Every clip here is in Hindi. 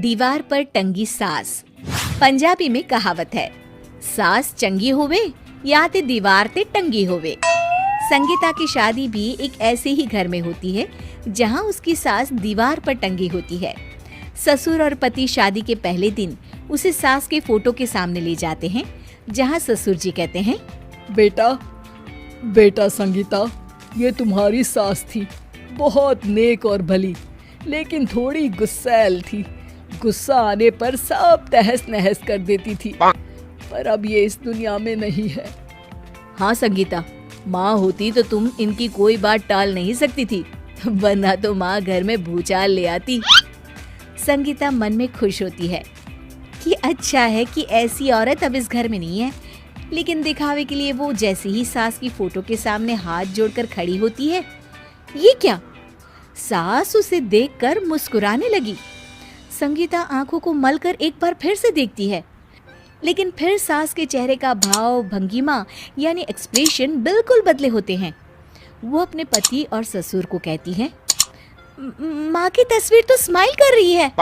दीवार पर टंगी सास। पंजाबी में कहावत है, सास चंगी होवे या ते दीवार ते टंगी होवे। संगीता की शादी भी एक ऐसे ही घर में होती है जहां उसकी सास दीवार पर टंगी होती है। ससुर और पति शादी के पहले दिन उसे सास के फोटो के सामने ले जाते हैं, जहां ससुर जी कहते हैं, बेटा संगीता, ये तुम्हारी सास थी, बहुत नेक और भली, लेकिन थोड़ी गुस्सैल थी। गुस्सा आने पर सब तहस नहस कर देती थी, पर अब ये इस दुनिया में नहीं है। हाँ संगीता, माँ होती तो तुम इनकी कोई बात टाल नहीं सकती थी, वरना तो माँ घर में भूचाल ले आती। संगीता मन में खुश होती है कि अच्छा है कि ऐसी औरत अब इस घर में नहीं है, लेकिन दिखावे के लिए वो जैसे ही सास की फोटो के सामने हाथ जोड़कर खड़ी होती है, ये क्या? सास उसे देखकर मुस्कुराने लगी। संगीता आंखों को मलकर एक बार फिर से देखती है, लेकिन फिर सास के चेहरे का भाव, भंगिमा यानी एक्सप्रेशन बिल्कुल बदले होते हैं। वो अपने पति और ससुर को कहती है, माँ की तस्वीर तो स्माइल कर रही है।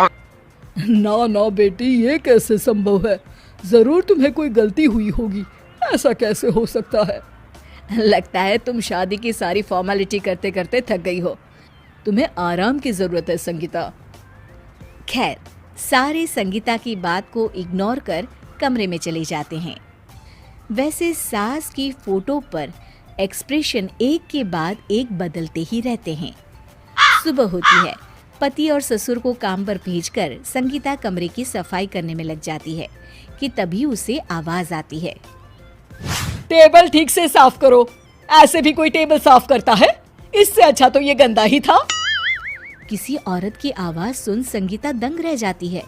ना बेटी, ये कैसे संभव है? जरूर तुम्हें कोई गलती हुई होगी, ऐसा कैसे हो सकता है? लगता है तुम शादी की सारी फॉर्मेलिटी करते करते थक गई हो, तुम्हें आराम की जरूरत है संगीता। खैर, सारे संगीता की बात को इग्नोर कर कमरे में चले जाते हैं। वैसे सास की फोटो पर एक्सप्रेशन एक के बाद एक बदलते ही रहते हैं। सुबह होती है, पति और ससुर को काम पर भेजकर संगीता कमरे की सफाई करने में लग जाती है कि तभी उसे आवाज आती है, टेबल ठीक से साफ करो। ऐसे भी कोई टेबल साफ करता है? इससे अच्छा तो ये गंदा ही था। किसी औरत की आवाज सुन संगीता दंग रह जाती है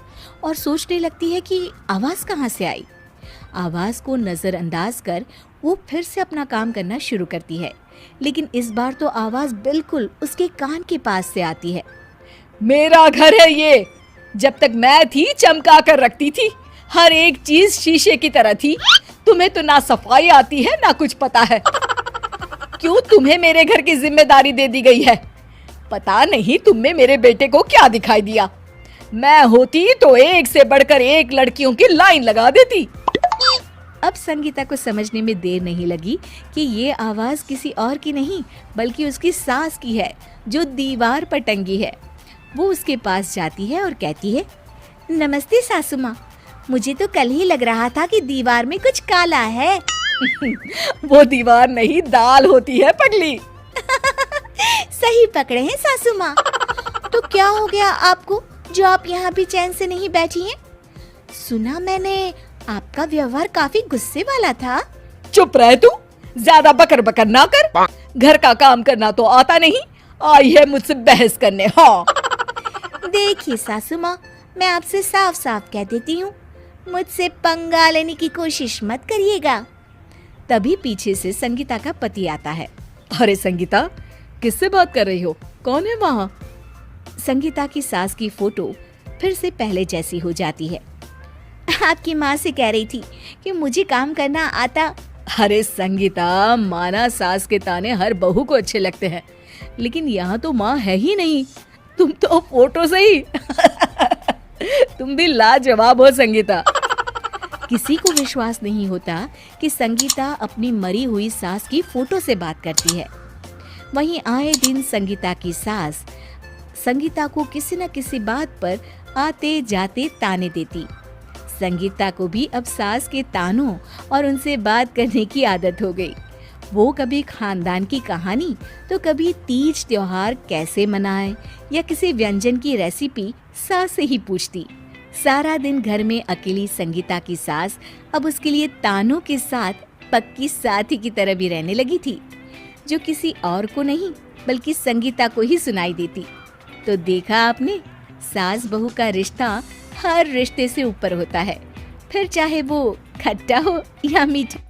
और सोचने लगती है कि आवाज कहाँ से आई। आवाज को नजरअंदाज कर वो फिर से अपना काम करना शुरू करती है, लेकिन इस बार तो आवाज बिल्कुल उसके कान के पास से आती है। मेरा घर है ये। जब तक मैं थी चमका कर रखती थी, हर एक चीज शीशे की तरह थी। तुम्हें तो ना सफाई आती है ना कुछ पता है। क्यों तुम्हें मेरे घर की जिम्मेदारी दे दी गई है? पता नहीं तुम में मेरे बेटे को क्या दिखाई दिया। मैं होती तो एक से बढ़कर एक लड़कियों की लाइन लगा देती। अब संगीता को समझने में देर नहीं लगी कि ये आवाज किसी और की नहीं बल्कि उसकी सास की है, जो दीवार पर टंगी है। वो उसके पास जाती है और कहती है, नमस्ते सासू माँ, मुझे तो कल ही लग रहा था कि दीवार में कुछ काला है। वो दीवार नहीं, दाल होती है पगली। सही पकड़े हैं सासू माँ। तो क्या हो गया आपको जो आप यहाँ भी चैन से नहीं बैठी हैं? सुना मैंने आपका व्यवहार काफी गुस्से वाला था। चुप रह तू, ज्यादा बकर बकर ना कर। घर का काम करना तो आता नहीं, आई है मुझसे बहस करने। हाँ देखिए सासू माँ, मैं आपसे साफ साफ कह देती हूँ, मुझसे पंगा लेने की कोशिश मत करिएगा। तभी पीछे से संगीता का पति आता है। अरे संगीता, किससे बात कर रही हो? कौन है वहाँ? संगीता की सास की फोटो फिर से पहले जैसी हो जाती है। आपकी माँ से कह रही थी कि मुझे काम करना आता। अरे संगीता, माना सास के ताने हर बहू को अच्छे लगते हैं, लेकिन यहाँ तो माँ है ही नहीं, तुम तो फोटो से ही। तुम भी लाजवाब हो संगीता। किसी को विश्वास नहीं होता कि संगीता अपनी मरी हुई सास की फोटो से बात करती है। वहीं आए दिन संगीता की सास संगीता को किसी न किसी बात पर आते जाते ताने देती। संगीता को भी अब सास के तानों और उनसे बात करने की आदत हो गई। वो कभी खानदान की कहानी तो कभी तीज त्योहार कैसे मनाए या किसी व्यंजन की रेसिपी सास से ही पूछती। सारा दिन घर में अकेली संगीता की सास अब उसके लिए तानों के साथ पक्की साथी की तरह भी रहने लगी थी, जो किसी और को नहीं बल्कि संगीता को ही सुनाई देती। तो देखा आपने, सास बहू का रिश्ता हर रिश्ते से ऊपर होता है, फिर चाहे वो खट्टा हो या मीठा।